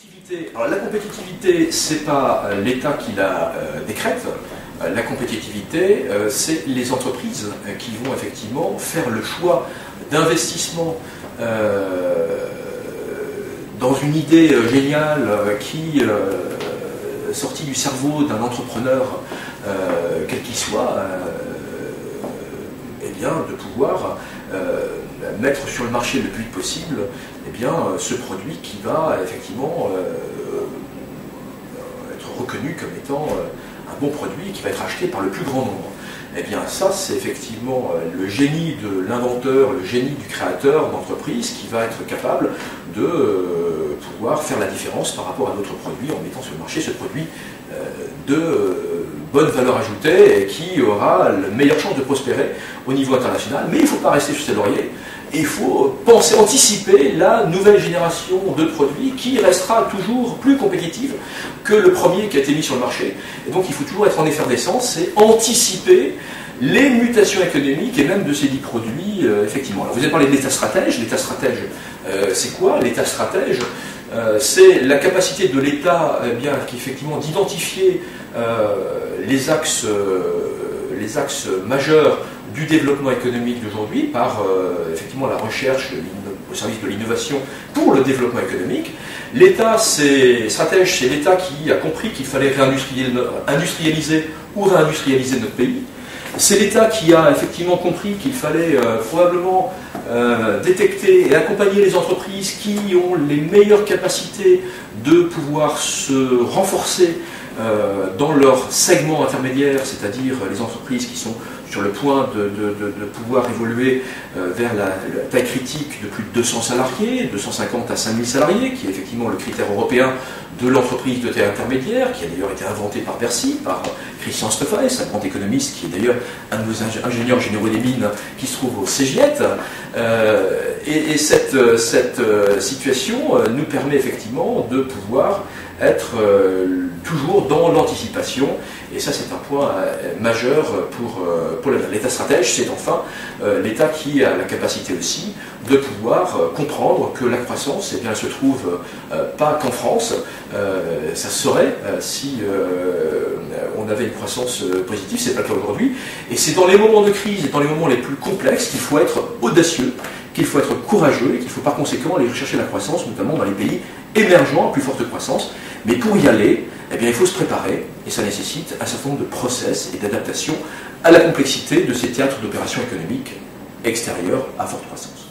compétitivité. Alors la compétitivité, c'est pas l'État qui la décrète. La compétitivité, c'est les entreprises qui vont effectivement faire le choix d'investissement dans une idée géniale qui, sortie du cerveau d'un entrepreneur, quel qu'il soit, eh bien, de pouvoir mettre sur le marché le plus vite possible eh bien, ce produit qui va effectivement être reconnu comme étant un bon produit qui va être acheté par le plus grand nombre. Eh bien ça c'est effectivement le génie de l'inventeur, le génie du créateur d'entreprise qui va être capable de pouvoir faire la différence par rapport à d'autres produits en mettant sur le marché ce produit de bonne valeur ajoutée et qui aura la meilleure chance de prospérer au niveau international. Mais il ne faut pas rester sur ses lauriers. Il faut penser, anticiper la nouvelle génération de produits qui restera toujours plus compétitive que le premier qui a été mis sur le marché. Et donc il faut toujours être en effervescence et anticiper les mutations économiques et même de ces dits produits, effectivement. Alors vous avez parlé de l'État stratège. L'État stratège, c'est quoi? L'État stratège, c'est la capacité de l'État effectivement d'identifier les axes majeurs du développement économique d'aujourd'hui par effectivement la recherche au service de l'innovation pour le développement économique. L'État stratège, c'est l'État qui a compris qu'il fallait industrialiser ou réindustrialiser notre pays. C'est l'État qui a effectivement compris qu'il fallait probablement détecter et accompagner les entreprises qui ont les meilleures capacités de pouvoir se renforcer dans leur segment intermédiaire, c'est-à-dire les entreprises qui sont sur le point de pouvoir évoluer vers la taille critique de plus de 200 salariés, 250 à 5000 salariés, qui est effectivement le critère européen de l'entreprise de taille intermédiaire, qui a d'ailleurs été inventé par Bercy, par Christian Stoffels, un grand économiste qui est d'ailleurs un de nos ingénieurs généraux des mines qui se trouve au CGIET. Et cette situation nous permet effectivement de pouvoir être toujours dans l'anticipation, et ça c'est un point majeur pour l'État stratège. C'est enfin l'État qui a la capacité aussi de pouvoir comprendre que la croissance, eh bien, elle se trouve pas qu'en France. Ça serait si on avait une croissance positive, c'est pas le cas aujourd'hui, et c'est dans les moments de crise et dans les moments les plus complexes qu'il faut être audacieux, qu'il faut être courageux et qu'il faut par conséquent aller rechercher la croissance, notamment dans les pays émergents à plus forte croissance. Mais pour y aller, eh bien, il faut se préparer et ça nécessite un certain nombre de process et d'adaptation à la complexité de ces théâtres d'opérations économiques extérieurs à forte croissance.